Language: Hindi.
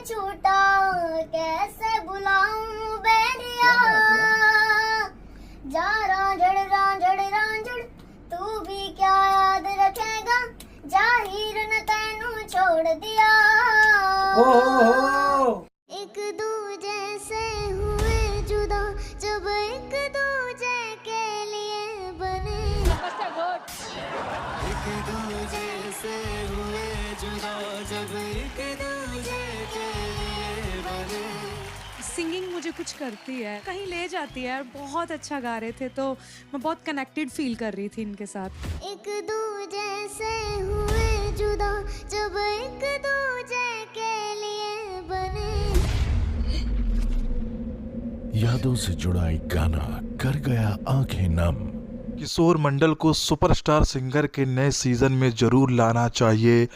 छूटा कैसे बुलाऊं बैरिया, जा रांझड़ तू भी क्या याद रखेगा, जाहिर न तैनू छोड़ दिया। एक दूजे से हुए जुदा जब एक दूजे के लिए बने, एक दूजे से हुए जुदा जब एक दूजे के लिए बने। सिंगिंग मुझे कुछ करती है, कहीं ले जाती है। बहुत अच्छा गा रहे थे तो मैं बहुत कनेक्टेड फील कर रही थी इनके साथ। एक दूजे से हुए जुदा जब एक दूजे के लिए बने। यादों से जुड़ा एक गाना कर गया आंखें नम। किशोर मंडल को सुपरस्टार सिंगर के नए सीजन में जरूर लाना चाहिए।